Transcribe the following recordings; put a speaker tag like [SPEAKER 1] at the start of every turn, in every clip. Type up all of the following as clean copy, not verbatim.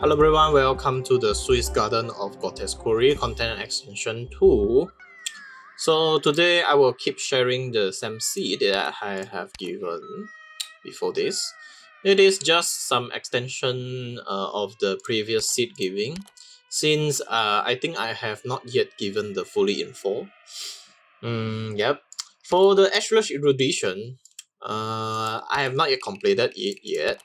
[SPEAKER 1] Hello everyone, welcome to the Swiss Garden of Grotesqueries Content Extension 2. So today I will keep sharing the same seed that I have given before this. It is just some extension of the previous seed giving, since I think I have not yet given the fully info. Yep. For the Ageless Erudition, I have not yet completed it yet.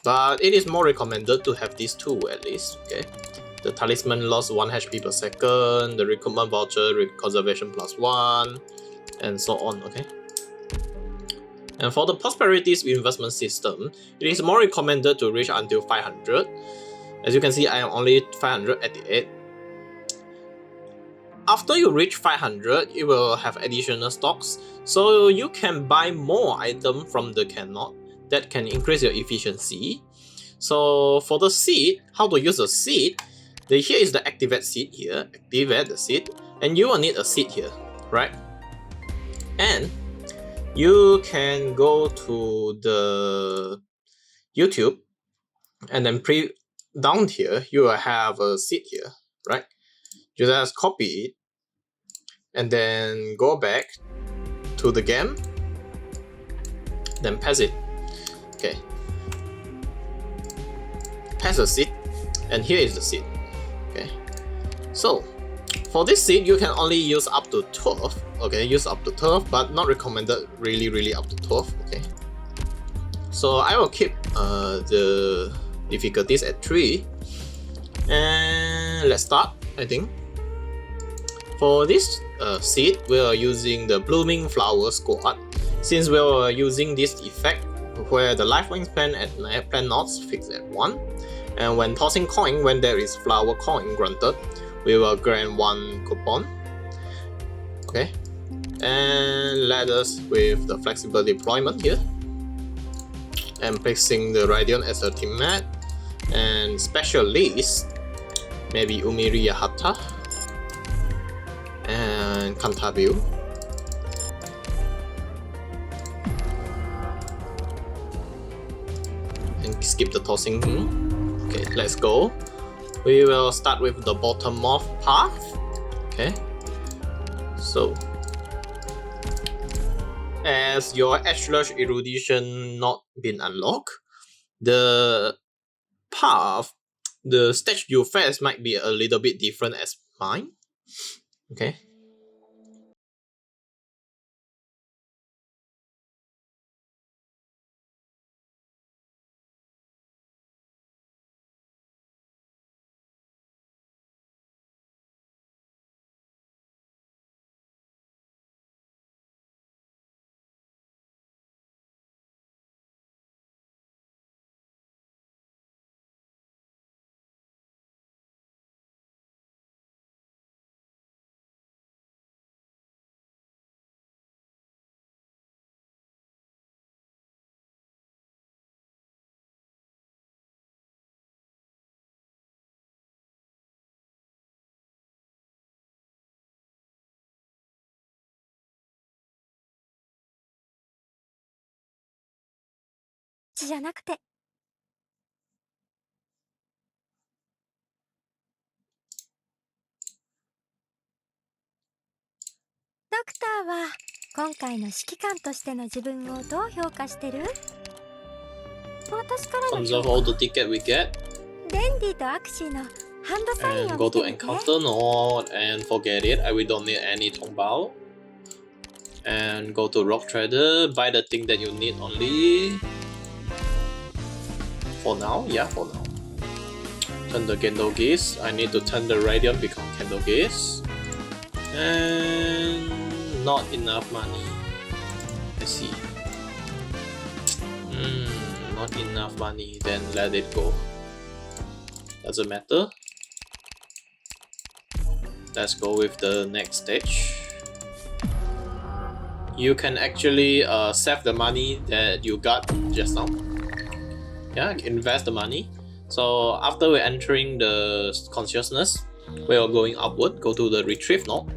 [SPEAKER 1] But it is more recommended to have these two at least, okay? The talisman lost 1 HP per second, the recruitment voucher conservation +1, and so on, okay? And for the prosperities investment system, it is more recommended to reach until 500. As you can see, I am only 588. After you reach 500, it will have additional stocks, so you can buy more items from the cannot that can increase your efficiency. So for the seed, how to use a seed, here is the activate seed here, activate the seed, and you will need a seed here, right? And you can go to the YouTube and then down here, you will have a seed here, right? You just copy it and then go back to the game, then paste it. Okay, paste the seed, and here is the seed. Okay, so for this seed you can only use up to 12. Okay, use up to 12, but not recommended really up to 12. Okay, so I will keep the difficulties at 3, and let's start. I think for this seed we are using the blooming flower squad, since we are using this effect where the life wingspan at plant nodes fixed at 1, and when tossing coin, when there is flower coin granted, we will grant 1 coupon. Okay, and let us with the flexible deployment here, and placing the Radiant as a teammate, and specialist maybe Umiri Yahata and Cantabile. And skip the tossing. Okay, let's go. We will start with the bottommost path. Okay, so as your Ageless Erudition not been unlocked, the path, the stage you face might be a little bit different as mine. Okay. Conserve all the ticket we get, and go to encounter node and forget it. We don't need any Tongbao. And go to Rock Trader, buy the thing that you need only. For now, yeah, for now. Turn the Candle Gaze. I need to turn the Radiant become Candle Gaze. And not enough money. I see. Not enough money, then let it go. Doesn't matter. Let's go with the next stage. You can actually save the money that you got just now. Yeah, invest the money. So after we're entering the consciousness, we are going upward. Go to the retrieve node.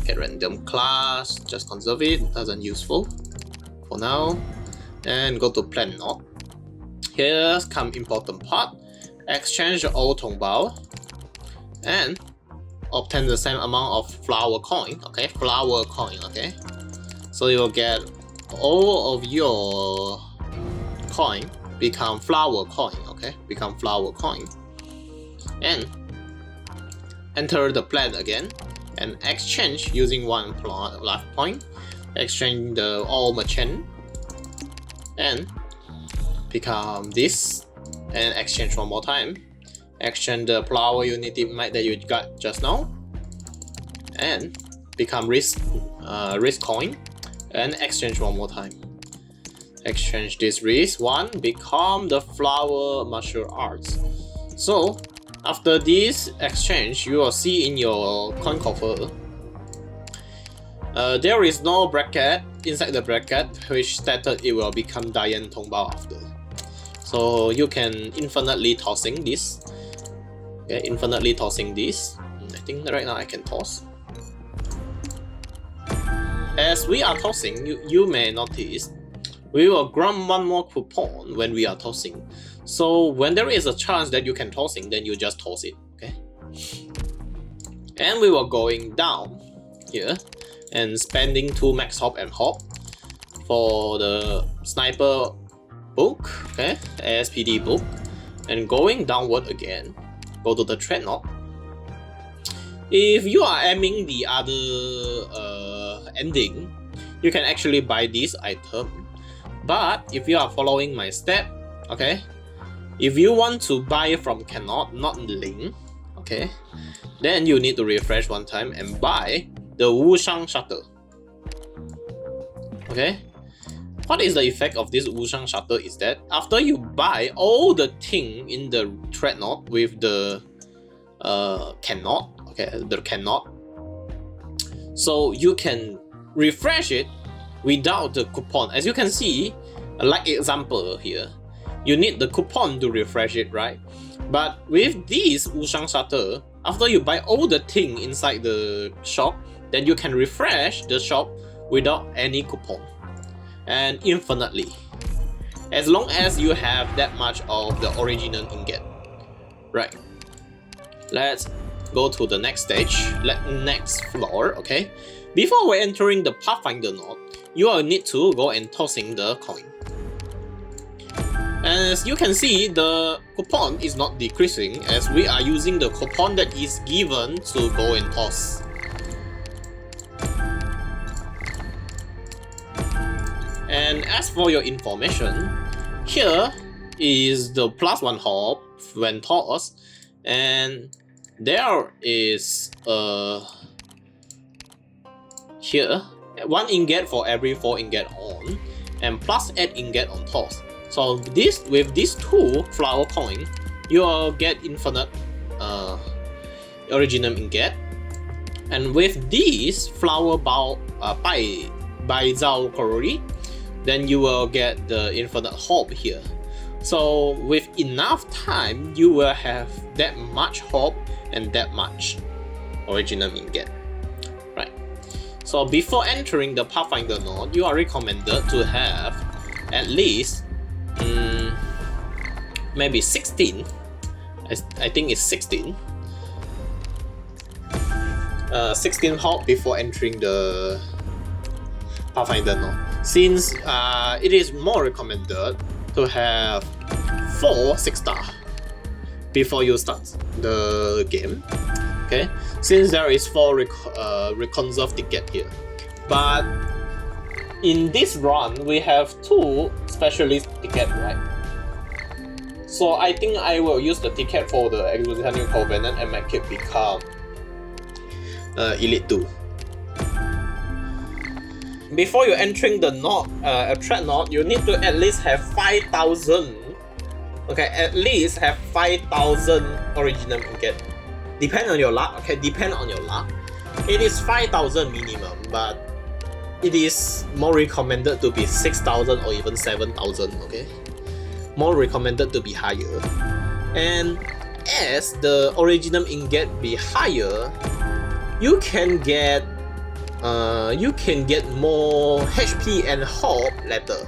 [SPEAKER 1] Get random class, just conserve it, doesn't useful for now. And go to plan node. Here come important part. Exchange all Tongbao and obtain the same amount of flower coin. Okay, flower coin. Okay, so you will get all of your coin become flower coin. Okay, become flower coin, and enter the plan again and exchange using 1 life point. Exchange the all merchant and become this, and exchange one more time. Exchange the flower unity might that you got just now and become risk coin, and exchange one more time. Exchange this risk one, become the flower martial arts. So after this exchange, you will see in your coin coffer there is no bracket inside the bracket which stated it will become Dian Tongbao after. So you can infinitely tossing this. Okay, infinitely tossing this. I think right now I can toss. As we are tossing, you may notice we will grant one more coupon when we are tossing. So when there is a chance that you can tossing, then you just toss it. Okay. And we were going down here and spending 2 max hop and hop for the sniper book, okay, ASPD book, and going downward again, go to the Dreadnought. If you are aiming the other ending, you can actually buy this item. But if you are following my step, okay, if you want to buy from cannot, not Ling, okay, then you need to refresh one time and buy the Wu-Shange Shuttle. Okay, what is the effect of this Wu-Shange Shuttle is that after you buy all the thing in the Dreadnought with the cannot, okay, the cannot, so you can refresh it without the coupon. As you can see, like example here, you need the coupon to refresh it, right? But with this Wu-Shange Shuttle, after you buy all the thing inside the shop, then you can refresh the shop without any coupon and infinitely, as long as you have that much of the original ingot. Right, let's go to the next stage, next floor. Okay, before we're entering the Pathfinder node, you will need to go and tossing the coin. As you can see, the coupon is not decreasing as we are using the coupon that is given to go and toss. And as for your information, here is the +1 hop when tossed, and there is here 1 ingot for every 4 ingot on, and +8 ingot on toss. So this, with these 2 flower coin, you will get infinite originium ingot, and with these flower bao by Zhao Korori, then you will get the infinite hope here. So with enough time, you will have that much hope and that much original ingot. Right. So before entering the Pathfinder node, you are recommended to have at least maybe 16. I think it's 16. 16 hope before entering the Pathfinder node. Since it is more recommended to have 4 6-star before you start the game. Okay, since there is 4 reconserve ticket here, but in this run we have 2 specialist ticket, right? So I think I will use the ticket for the Exotic Covenant and make it become Elite 2. Before you entering the node, Dreadnought, you need to at least have 5,000. Okay, at least have 5,000 original ingot. Depend on your luck. Okay, depend on your luck. It is 5,000 minimum, but it is more recommended to be 6,000 or even 7,000. Okay, more recommended to be higher. And as the original ingot be higher, you can get more HP and hope later.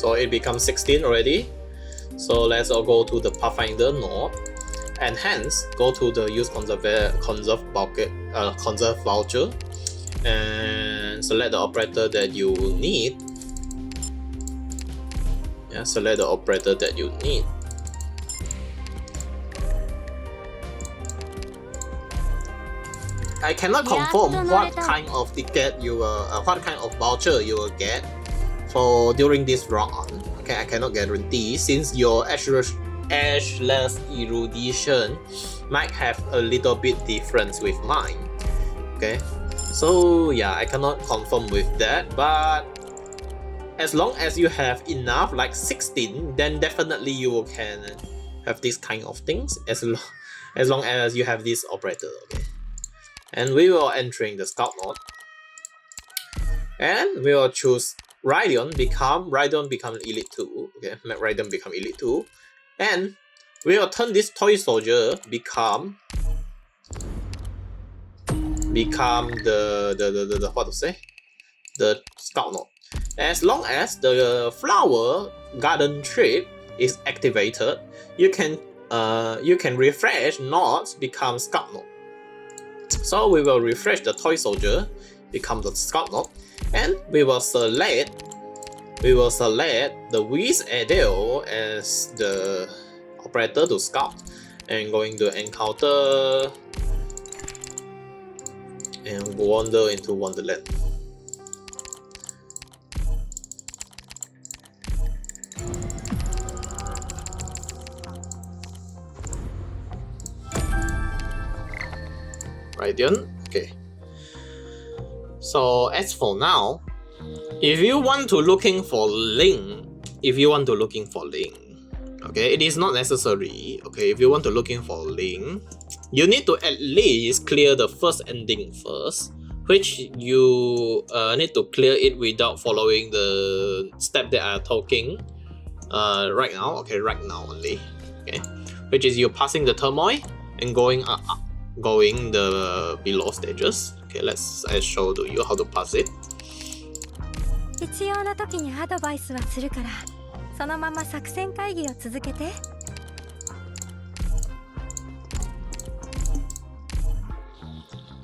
[SPEAKER 1] so it becomes 16 already. So let's all go to the Pathfinder node, and hence go to the use conserve voucher, and select the operator that you need. Yeah, select the operator that you need. I cannot confirm what kind of ticket you what kind of voucher you will get for during this round. Okay, I cannot guarantee since your Ageless Erudition might have a little bit difference with mine. Okay, so yeah, I cannot confirm with that, but as long as you have enough, like 16, then definitely you can have this kind of things as long as you have this operator. Okay, and we will entering the scout node, and we will choose Raidon become elite 2. Okay, make Raidon become elite 2, and we will turn this toy soldier become the what to say, the scout node. As long as the flower garden trip is activated, you can refresh nodes become scout node. So we will refresh the toy soldier become the scout node, and we will select the Wiz Adele as the operator to scout, and going to encounter and wander into Wonderland. Raidon. Okay. So as for now, if you want to looking for Ling, okay, it is not necessary. Okay, if you want to looking for Ling, you need to at least clear the first ending first, which you need to clear it without following the step that I'm talking right now. Okay, right now only. Okay, which is you passing the turmoil and going the below stages. Okay, I show to you how to pass it.
[SPEAKER 2] 必要な時にアドバイスはするから、そのまま作戦会議を続けて。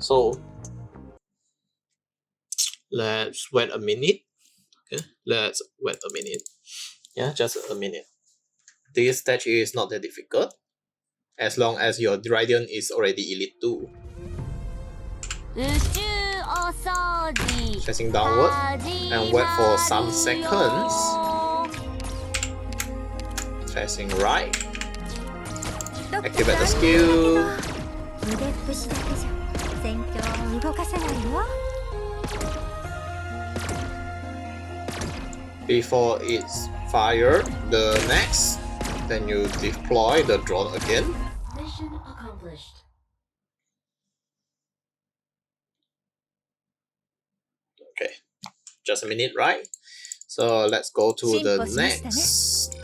[SPEAKER 1] So let's wait a minute. Okay, let's wait a minute. Yeah, just a minute. This stage is not that difficult, as long as your Raidon is already elite 2. Chasing downward and wait for some seconds. Chasing right. Activate the skill. Before it's fired the next, then you deploy the drone again.
[SPEAKER 3] Mission accomplished.
[SPEAKER 1] Okay, just a minute, right? So let's go to the next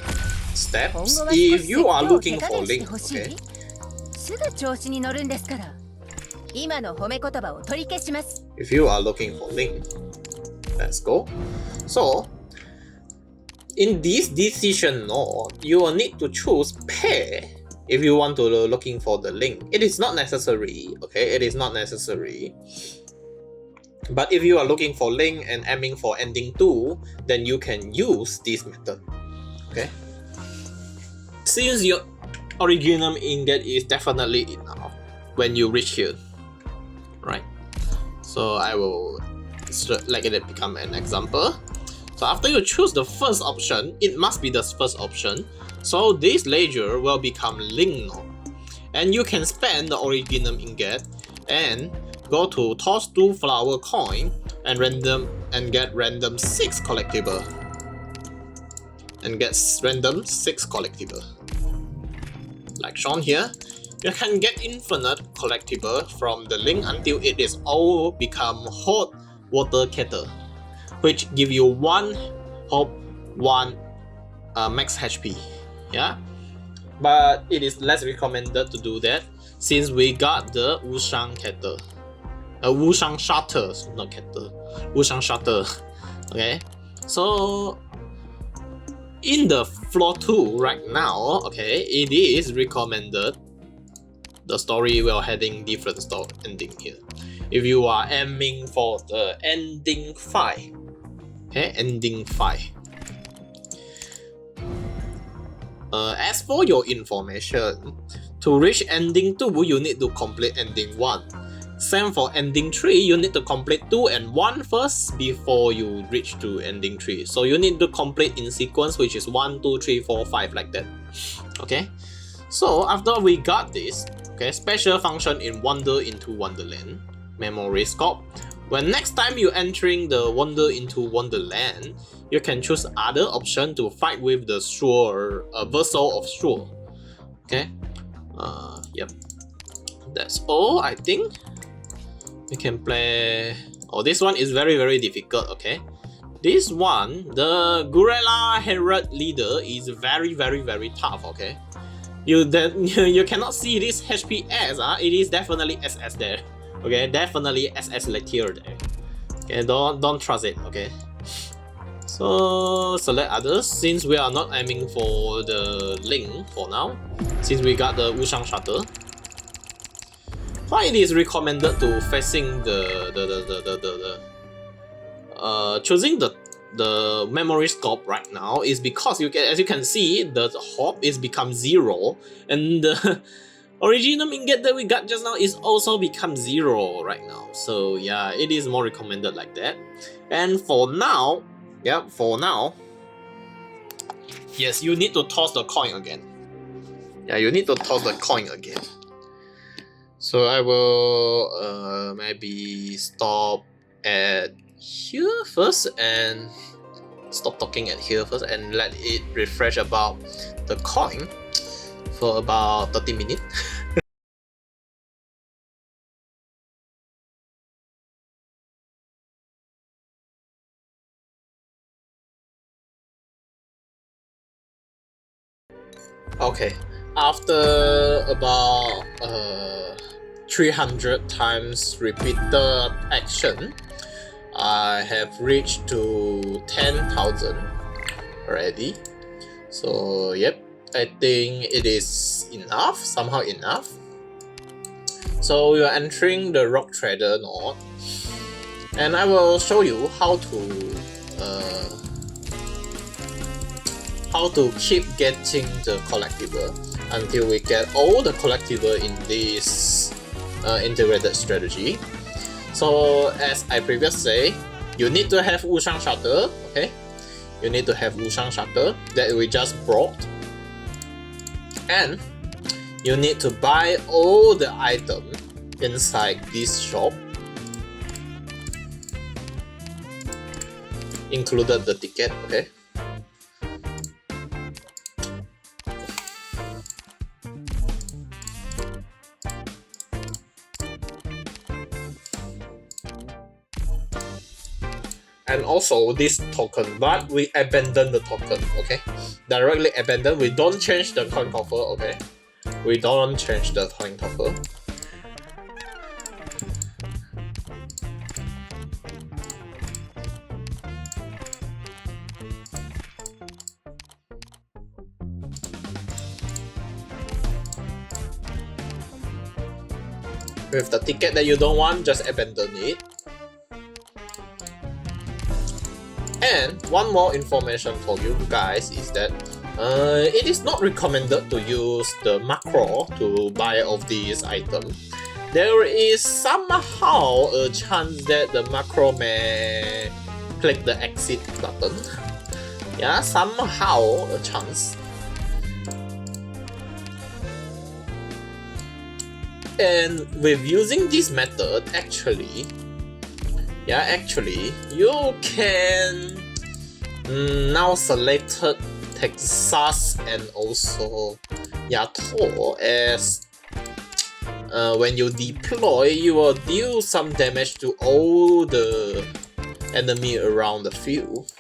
[SPEAKER 1] steps. If you are looking for Ling, okay. If you are looking for Ling, let's go. So in this decision node, you will need to choose pair if you want to looking for the Ling. It is not necessary, okay? It is not necessary. But if you are looking for Ling and aiming for ending 2, then you can use this method. Okay. Since your originium ingot is definitely enough when you reach here, right? So I will let it become an example. So after you choose the first option, it must be the first option. So this ledger will become Ling node, and you can spend the originium ingot and go to toss 2 flower coin and get random 6 collectible. Like shown here, you can get infinite collectible from the Ling until it is all become hot water kettle, which give you 1 hope, 1 max HP. Yeah, but it is less recommended to do that since we got the Wu-Shange kettle. Wu-Shange Shuttle, not kettle. Wu-Shange Shuttle. Okay, so in the floor 2 right now, okay, it is recommended the story we are heading different story ending here. If you are aiming for the ending 5, okay, ending 5. As for your information, to reach ending 2, you need to complete ending 1. Same for ending 3, you need to complete 2 and 1 first before you reach to ending 3. So you need to complete in sequence, which is 1, 2, 3, 4, 5 like that. Okay. So after we got this, okay, special function in Wander into Wonderland, memory scope. When next time you entering the Wander into Wonderland, you can choose other option to fight with the Vessel of Shur. Okay. Yep. That's all I think. We can play. Oh, this one is very difficult. Okay, this one, the Gorilla Herald leader is very tough. Okay, you cannot see this HPS. It is definitely SS there. Okay, definitely SS Letier there. Okay, don't trust it. Okay, so select others since we are not aiming for the Ling for now. Since we got the Wu-Shange Shuttle. Why it is recommended to facing choosing the memory scope right now is because as you can see, the hop is become 0 and the originium ingot that we got just now is also become 0 right now. So yeah, it is more recommended like that. And for now, yeah, for now, yes, you need to toss the coin again. Yeah, you need to toss the coin again. So I will maybe stop at here first and stop talking at here first and let it refresh about the coin for about 30 minutes. Okay, after about 300 times repeated action, I have reached to 10,000 already. So yep, I think it is enough, somehow enough. So we are entering the Rock Trader node, and I will show you how to keep getting the collectible until we get all the collectible in this integrated strategy. So as I previously say, you need to have Wu-Shange Shuttle, okay? You need to have Wu-Shange Shuttle that we just brought. And you need to buy all the items inside this shop, included the ticket, okay? And also this token, but we abandon the token, okay? Directly abandon, we don't change the coin coffer, okay? We don't change the coin coffer. With the ticket that you don't want, just abandon it. And one more information for you guys is that it is not recommended to use the macro to buy of these items. There is somehow a chance that the macro may click the exit button. Yeah, somehow a chance. And with using this method, actually, you can now select Texas and also Yato as when you deploy, you will deal some damage to all the enemy around the field.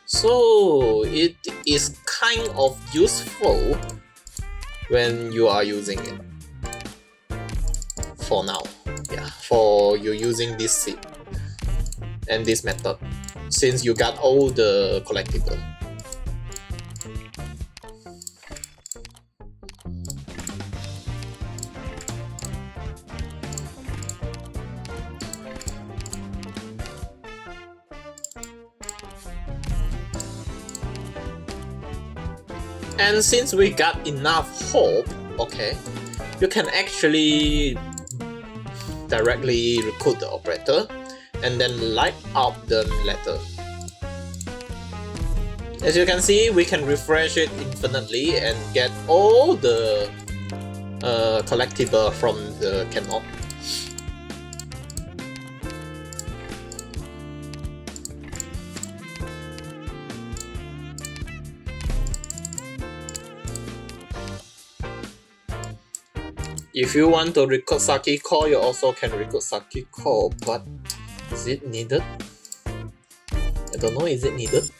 [SPEAKER 1] So it is kind of useful when you are using it. For now, yeah, for you using this seed and this method, since you got all the collectible. And since we got enough hope, okay, you can actually directly recruit the operator and then light up the letter. As you can see, we can refresh it infinitely and get all the collectible from the cannon. If you want to recruit Saki Core, you also can recruit Saki Core, but is it needed? I don't know, is it needed?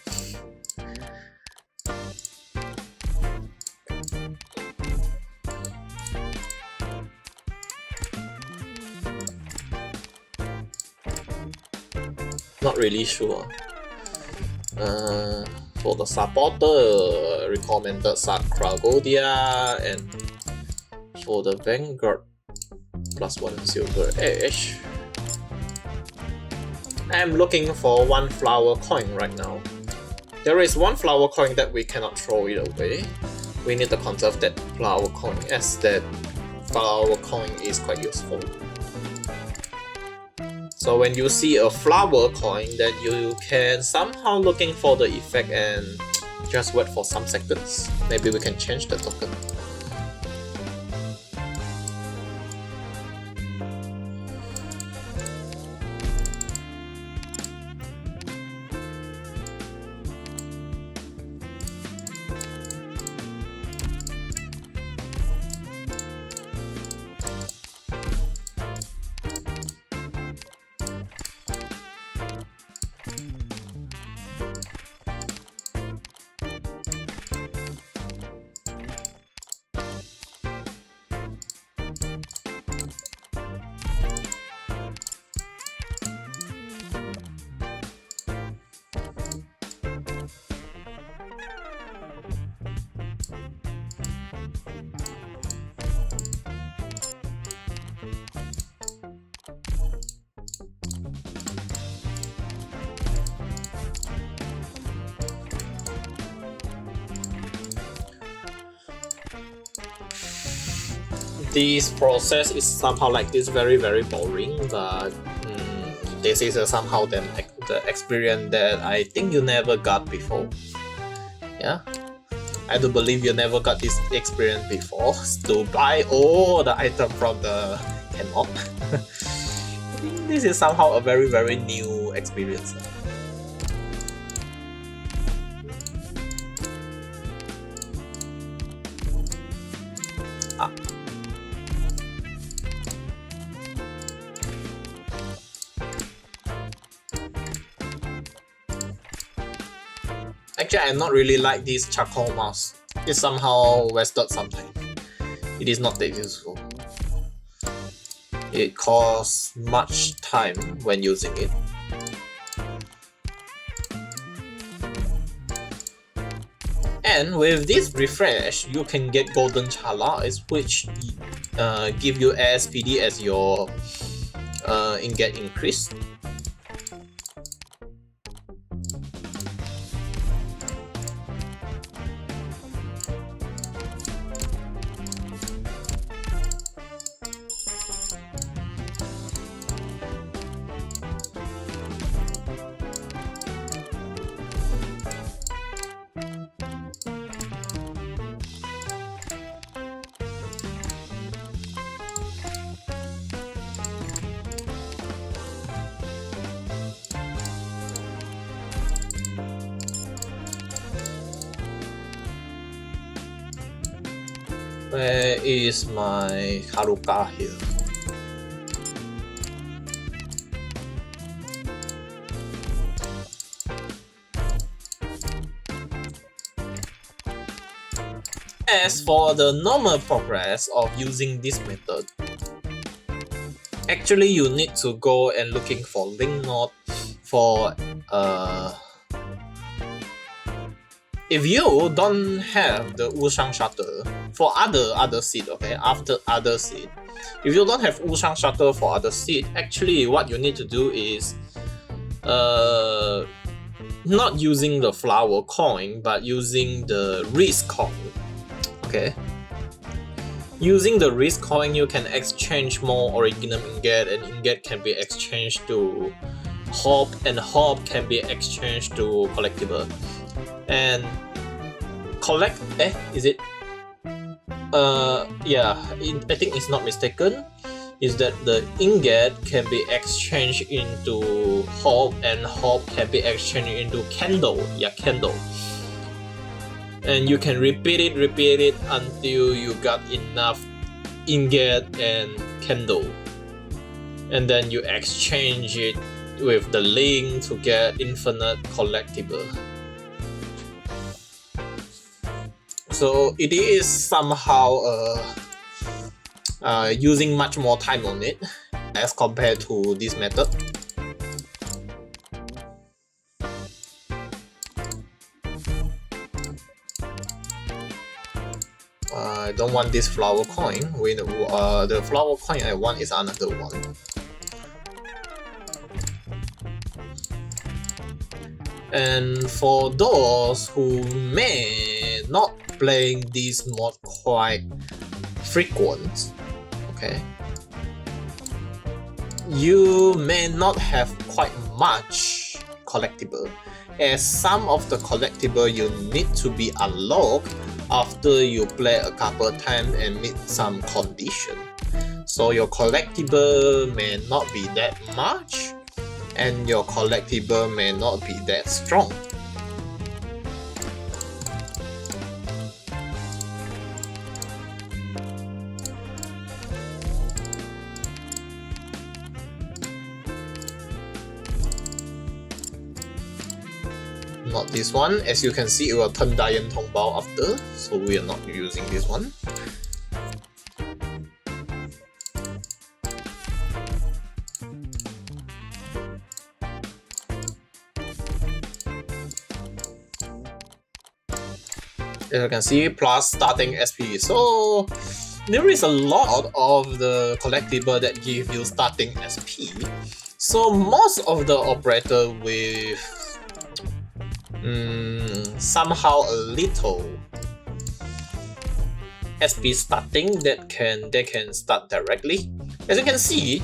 [SPEAKER 1] Not really sure. For the supporter, recommended Sakragodia, and for the Vanguard +1 silver edge, I'm looking for one flower coin right now. There is one flower coin that we cannot throw it away. We need to conserve that flower coin, as that flower coin is quite useful. So when you see a flower coin, then you can somehow looking for the effect and just wait for some seconds. Maybe we can change the token. This process is somehow like this, very boring, but this is somehow the experience that I think you never got before. Yeah, I do believe you never got this experience before, to buy all the items from the cannon. I think this is somehow a very new experience. Actually, I not really like this charcoal mouse. It somehow wasted some time. It is not that useful. It costs much time when using it. And with this refresh, you can get golden chala, which give you ASPD as your ingot increase. Where is my Haruka here? As for the normal progress of using this method, actually you need to go and looking for Ling node for if you don't have the Wu-Shange Shuttle for other seed, okay, after other seed, if you don't have Wu-Shange Shuttle for other seed, actually what you need to do is not using the flower coin, but using the wrist coin. Okay. Using the wrist coin, you can exchange more originium ingot, and ingot can be exchanged to hop, and hop can be exchanged to collectible. And is it? Yeah, I think it's not mistaken. Is that the ingot can be exchanged into hop, and hop can be exchanged into candle. Yeah, candle. And you can repeat it until you got enough ingot and candle, and then you exchange it with the Ling to get infinite collectible. So it is somehow using much more time on it as compared to this method. I don't want this flower coin. The flower coin I want is another one. And for those who may not playing this mod quite frequent, okay, you may not have quite much collectible, as some of the collectible you need to be unlocked after you play a couple times and meet some condition. So your collectible may not be that much, and your collectible may not be that strong. Not this one. As you can see, it will turn Dian Tongbao after, so we are not using this one. As you can see, plus starting SP. So there is a lot of the collectible that give you starting SP. So most of the operator with somehow a little SP starting they can start directly. As you can see,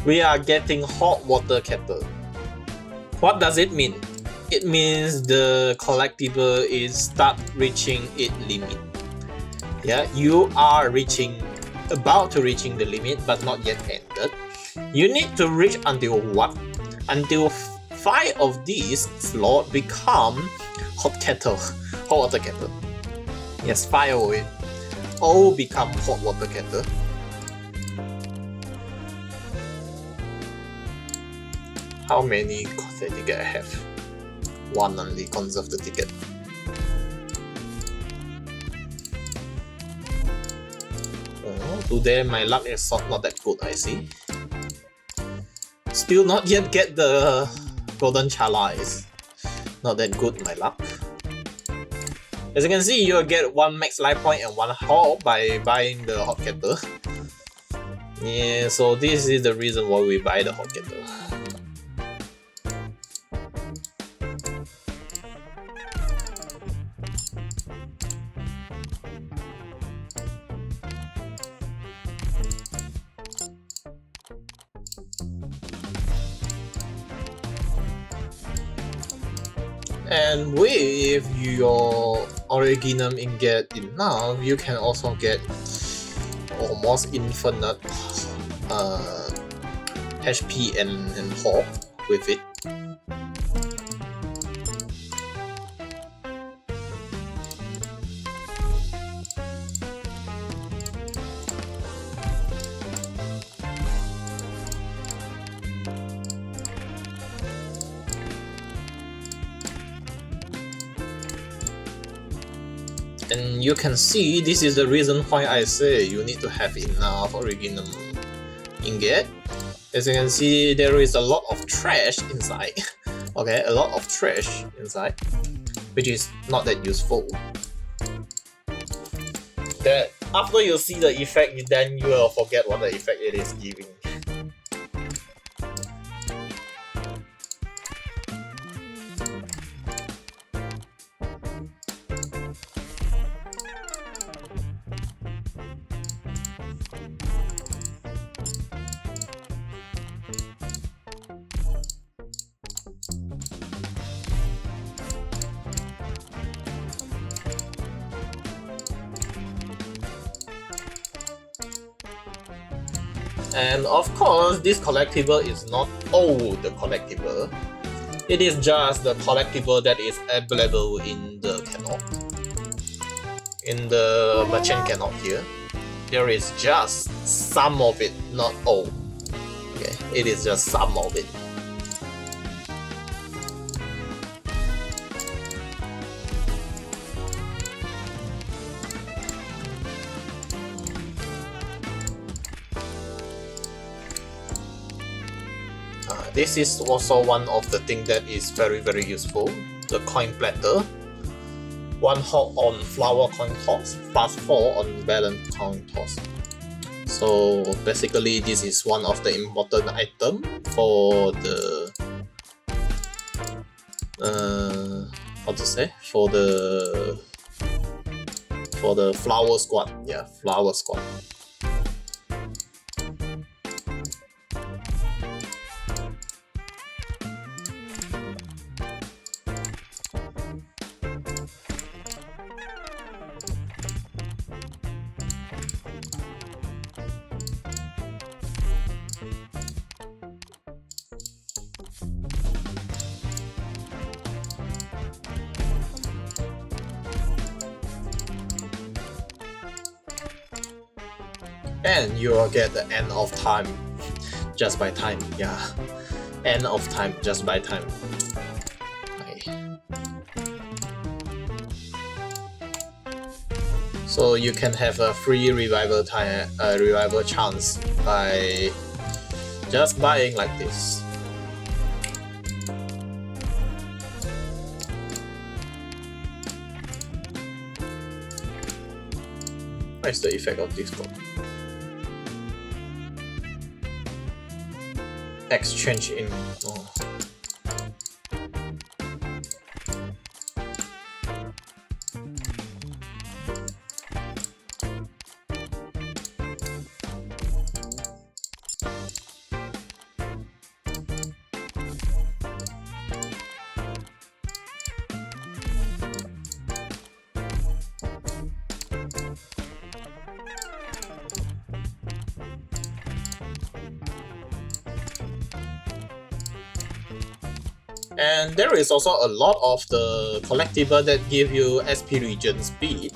[SPEAKER 1] we are getting hot water kettle. What does it mean? It means the collectible is start reaching its limit. Yeah, you are about to reaching the limit, but not yet ended. You need to reach until what? Until 5 of these slots become hot water kettle. Yes, 5 of it all become hot water kettle. How many tickets I have? One only. Conserve the ticket. Today my luck is not that good, I see. Still not yet get the golden chalice. Not that good, my luck. As you can see, you'll get 1 max life point and 1 hop by buying the hot kettle. Yeah, so this is the reason why we buy the hot kettle. And with your originium ingot enough, you can also get almost infinite HP and hop with it. And you can see this is the reason why I say you need to have enough originium ingot. As you can see, there is a lot of trash inside. Okay, a lot of trash inside, which is not that useful. That after you see the effect, then you will forget what the effect it is giving. And of course, this collectible is not all the collectible. It is just the collectible that is available in the canal. In the merchant canal here. There is just some of it, not all. Okay, it is just some of it. This is also one of the things that is very useful. The coin platter. 1 hot on flower coin toss, plus 4 on balance coin toss. So basically this is one of the important item for the how to say? For the flower squad. Yeah, flower squad. And you will get the end of time just by time. Yeah, end of time just by time. Okay. So you can have a free revival time, revival chance by just buying like this. What is the effect of this code? Exchange in. Oh. And there is also a lot of the collectible that give you SP regen speed.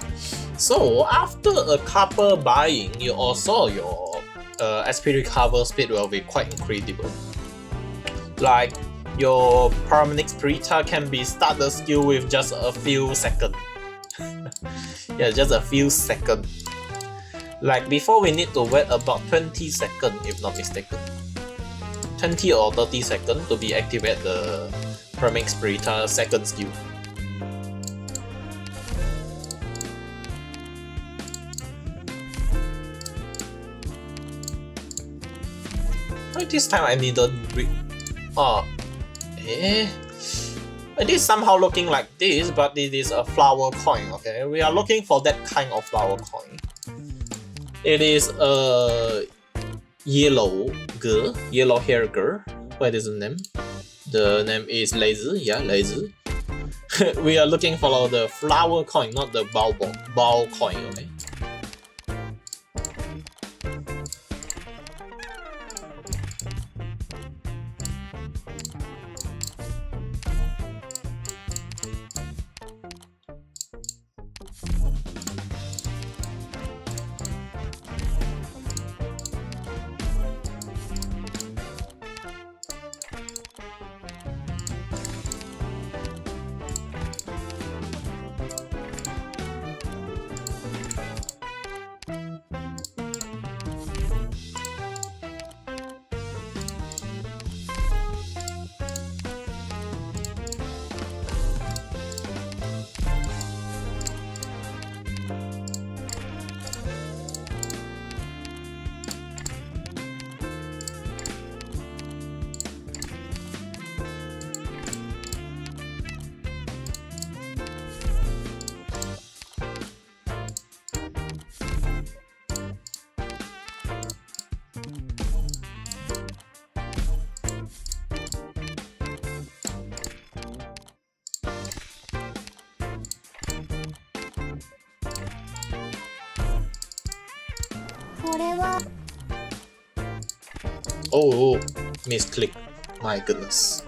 [SPEAKER 1] So after a couple buying, you also your SP recover speed will be quite incredible. Like your Paramedic Spirita can be start the skill with just a few seconds. Yeah, just a few seconds. Like before we need to wait about 20 seconds if not mistaken. 20 or 30 seconds to be activate the Paramedic Spirita second skill. Why this time I didn't read? It is somehow looking like this, but it is a flower coin, okay? We are looking for that kind of flower coin. It is a yellow girl, yellow hair girl. What is the name? The name is Lazy, yeah, Lazy. We are looking for the flower coin, not the bow coin, okay? Oh, misclick. My goodness.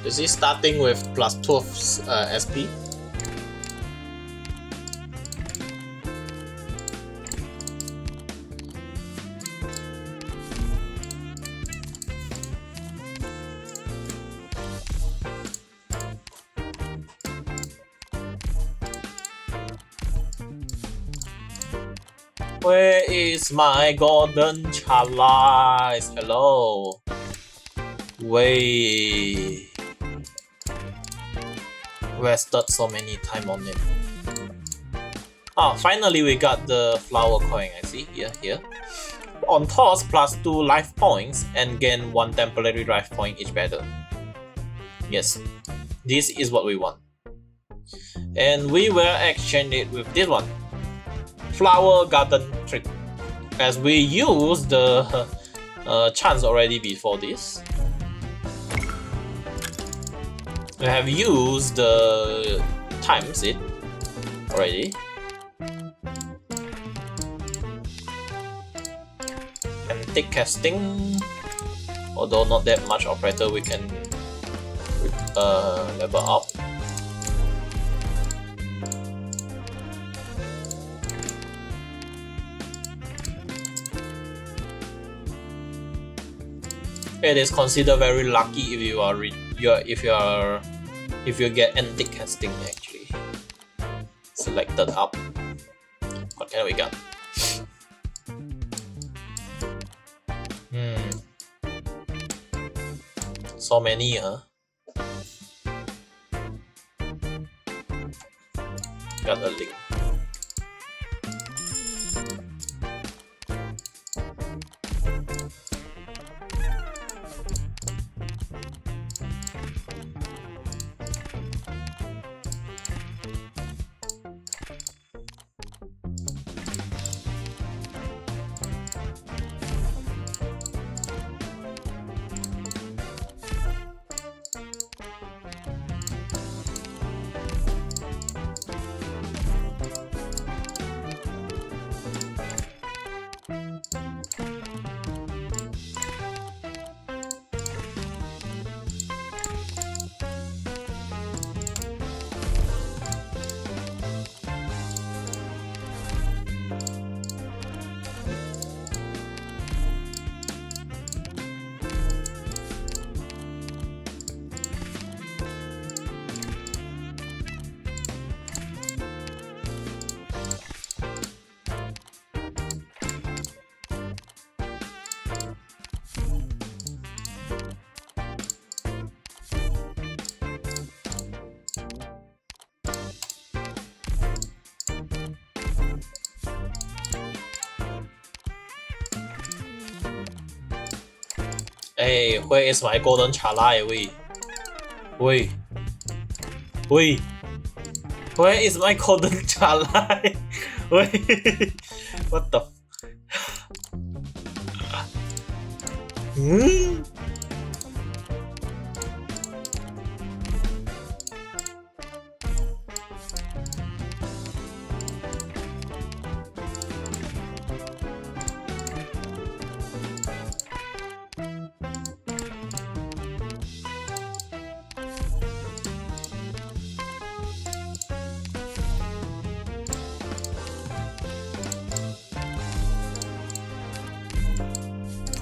[SPEAKER 1] Is he starting with plus 12 SP? Where is my golden chalice? Hello. Wait. Wasted so many time on it. Oh, finally we got the flower coin. I see here. On toss, plus 2 life points and gain 1 temporary life point each battle. Yes, this is what we want. And we will exchange it with this one, Flower Garden Trick, as we used the chance already before this. We have used the time seed already. Antique casting, although not that much operator, we can level up. It is considered very lucky if you are if you get antique casting actually selected up. What can we got? So many, huh? Got a Ling. Hey, where is my golden chalice? Wait. Where is my golden chalice? Wait. What the?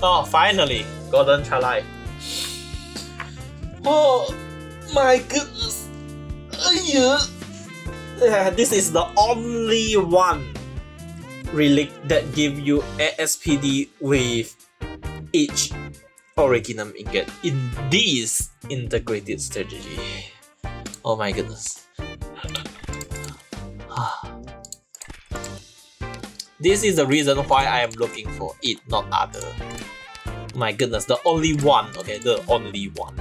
[SPEAKER 1] Oh, finally, golden chalice. Oh my goodness. This is the only one relic that give you ASPD with each originium ingot in this integrated strategy. Oh my goodness. This is the reason why I am looking for it, not other. My goodness, the only one, okay, the only one.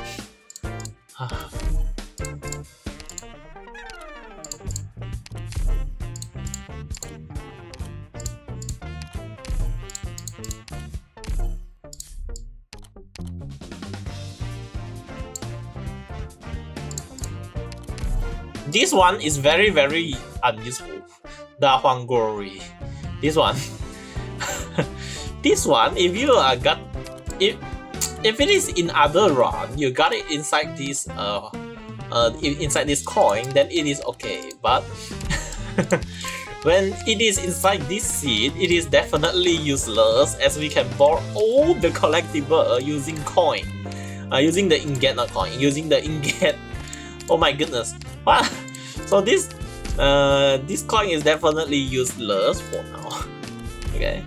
[SPEAKER 1] This one is very unuseful. The Huangori. This one. This one, if you got if it is in other run, you got it inside this inside this coin, then it is okay. But when it is inside this seed, it is definitely useless, as we can borrow all the collectible using coin, using the ingot, not coin, using the ingot. Oh my goodness! What? So this coin is definitely useless for now. Okay,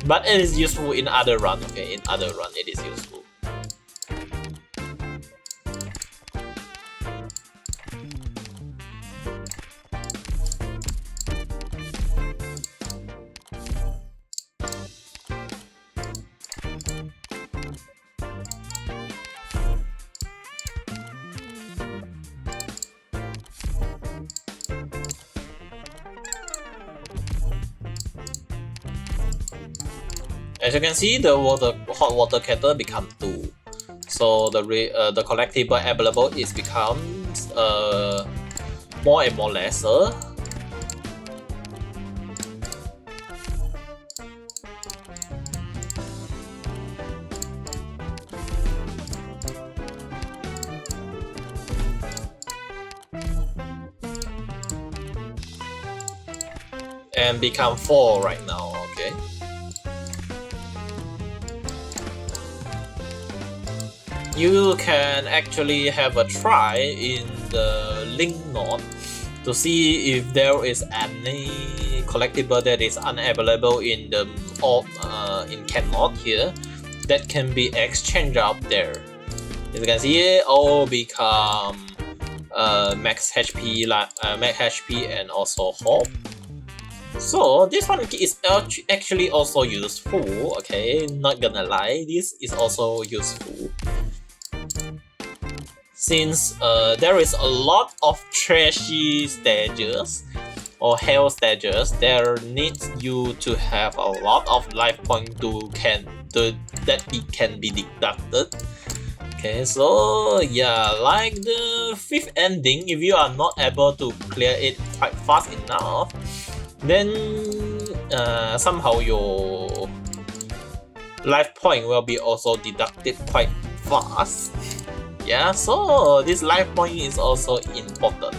[SPEAKER 1] but it is useful in other run. Okay, in other run it is useful. As you can see, the hot water kettle become 2, so the collectible available is becomes more and more lesser. And become 4 right now. Okay. You can actually have a try in the Ling node to see if there is any collectible that is unavailable in the in Ken node here that can be exchanged up there. As you can see, all become max HP, max HP and also hope. So this one is actually also useful. Okay, not gonna lie, this is also useful. Since there is a lot of trashy stages or hell stages, there needs you to have a lot of life point that it can be deducted. Okay, so yeah, like the 5th ending, if you are not able to clear it quite fast enough, then somehow your life point will be also deducted quite fast. Yeah, so this life point is also important.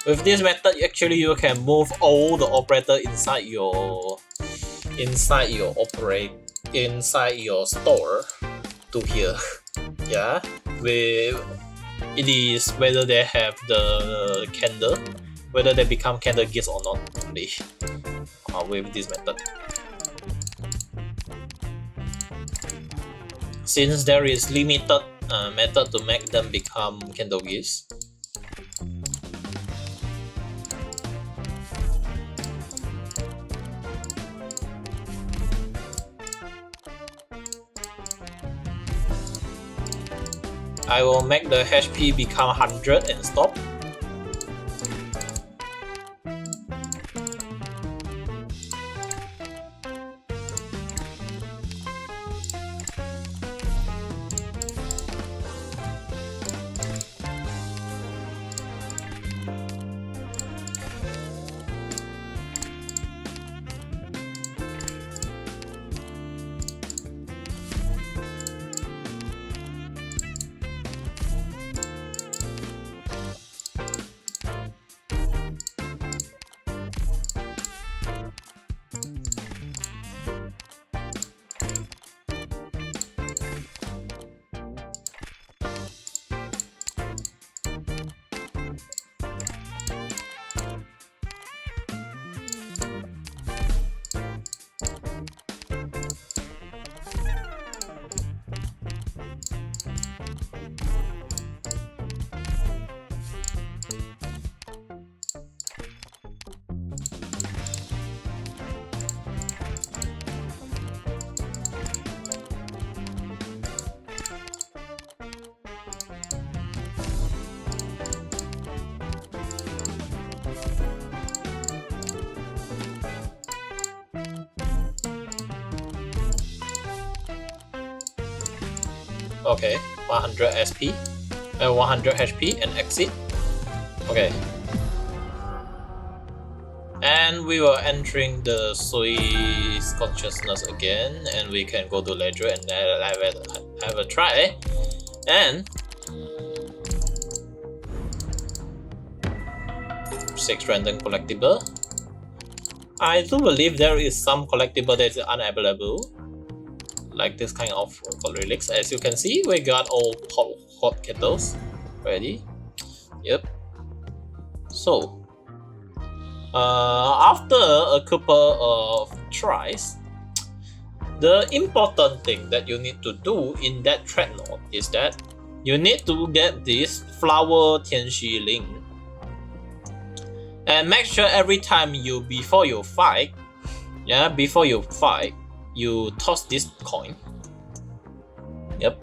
[SPEAKER 1] With this method, actually you can move all the operator inside your store to here. Yeah, it is whether they have the candle, whether they become candle gears or not only with this method. Since there is limited method to make them become candle gears. I will make the HP become 100 and stop. Okay, 100 SP, 100 HP and exit. Okay. And we were entering the Swiss consciousness again, and we can go to ledger and have a try. And 6 random collectible. I do believe there is some collectible that is unavailable, like this kind of relics. As you can see, we got all hot kettles ready. Yep. So after a couple of tries, the important thing that you need to do in that dreadnought is that you need to get this flower Tianxi Ling, and make sure every time before you fight, you toss this coin. Yep.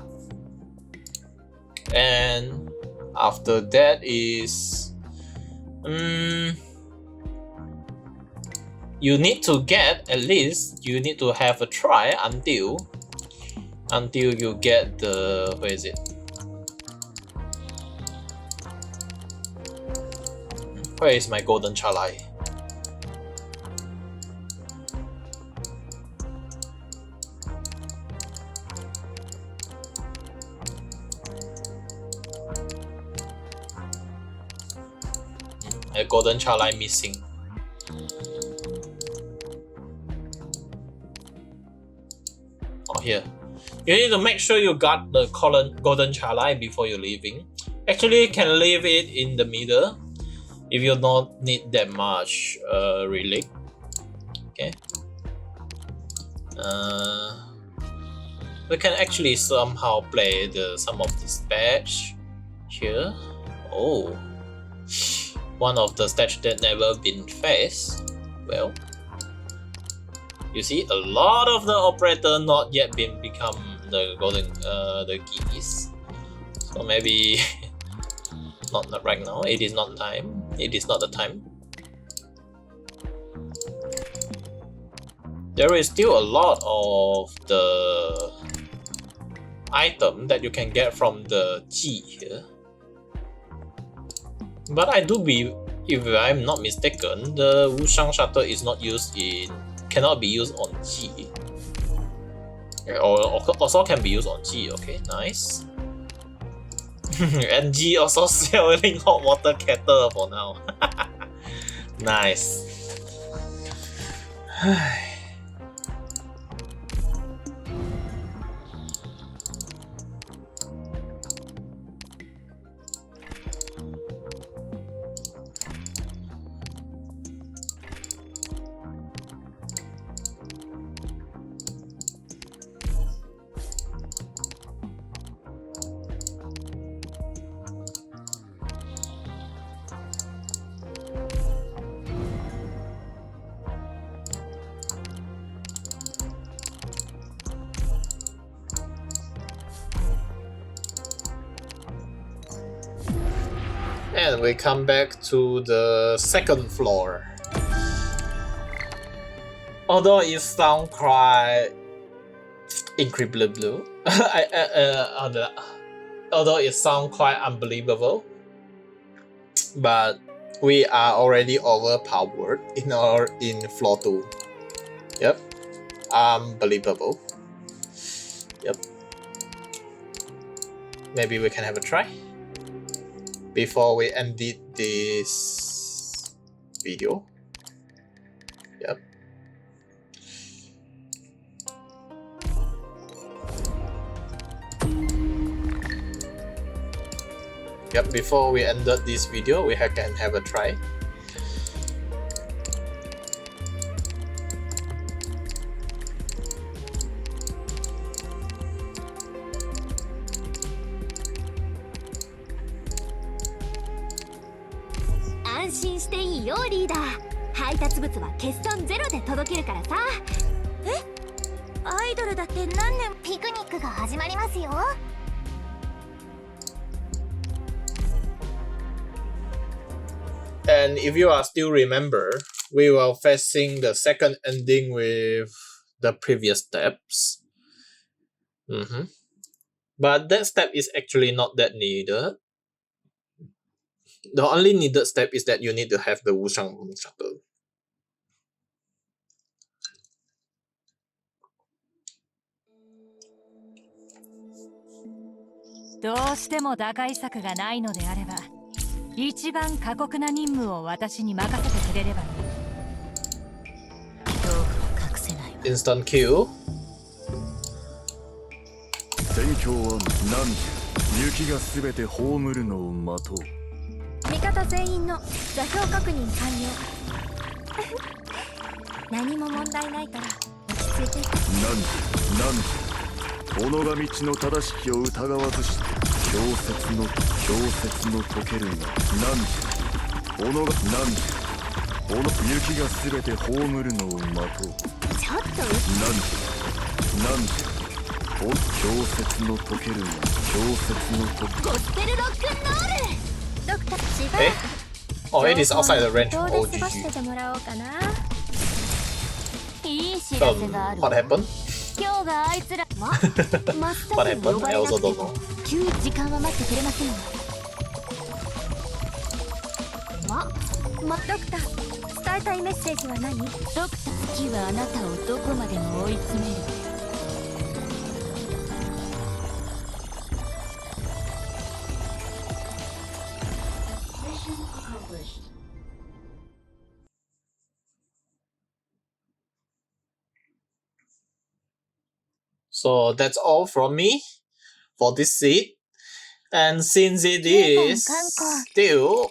[SPEAKER 1] And after that is you need to get, at least you need to have a try until you get the, where is it? Where is my golden chalai? A golden chalai missing. Here, you need to make sure you got the golden chalai before you're leaving. Actually, you can leave it in the middle if you don't need that much relic. Okay. We can actually somehow play some of the stage here. Oh, one of the stage that never been faced. Well, you see, a lot of the operator not yet become the golden the keys. So maybe not right now. It is not time. It is not the time. There is still a lot of the item that you can get from the G here. But I do believe, if I'm not mistaken, the Wu-Shange shuttle is not used cannot be used on G. Or also can be used on G. Okay, nice. And G also selling hot water kettle for now. Nice. And we come back to the second floor. Although it sounds quite incredibly blue, although it sounds quite unbelievable, but we are already overpowered in floor 2. Yep, unbelievable. Yep. Maybe we can have a try before we ended this video. Yep. Yep, before we ended this video, we can have a try. And if you are still remember, we were facing the second ending with the previous steps. But that step is actually not that needed. The only needed step is that you need to have the Wu-Shange shuttle.
[SPEAKER 4] どうしても打開策がないのであれば、一番過酷な任務を私に任せてくれればいい。恐怖を隠せないわ。
[SPEAKER 1] Instant kill.
[SPEAKER 5] 戦況は何時、雪がすべて葬るのを待とう。
[SPEAKER 2] 味方全員の座標確認完了。何も問題ないから落ち着いて。
[SPEAKER 5] 何時己が道の正しきを疑わずして氷雪の溶けるが何時己が何時雪がすべて葬るのを待とう。
[SPEAKER 2] ちょっと
[SPEAKER 5] 何時氷雪の溶けるが氷雪の溶ける。
[SPEAKER 2] ゴスペルロックンロール。ドクター違う。
[SPEAKER 1] Eh? Oh, it is outside the range.
[SPEAKER 2] どう
[SPEAKER 1] Oh,
[SPEAKER 2] で過ごして
[SPEAKER 1] GG.
[SPEAKER 2] てもらおうかな。
[SPEAKER 4] いい知らせがある。
[SPEAKER 1] What happened?
[SPEAKER 4] 今日があいつら
[SPEAKER 2] 真っ
[SPEAKER 1] What
[SPEAKER 2] 先に呼
[SPEAKER 1] happened?
[SPEAKER 2] ば
[SPEAKER 1] I
[SPEAKER 2] れな
[SPEAKER 1] also
[SPEAKER 2] くて
[SPEAKER 1] don't
[SPEAKER 2] も
[SPEAKER 1] know.
[SPEAKER 2] 急に時間は待ってくれませんよ。ドクター、伝えたいメッセージは何？
[SPEAKER 4] ドクター月はあなたをどこまでも追い詰める。
[SPEAKER 3] Mission accomplished.
[SPEAKER 1] So that's all from me for this seed. And since it is still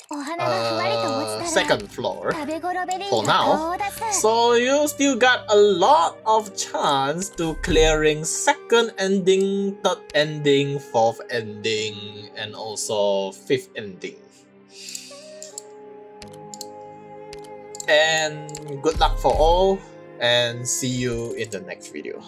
[SPEAKER 1] second floor for now, so you still got a lot of chance to clearing second ending, third ending, fourth ending, and also fifth ending. And good luck for all, and see you in the next video.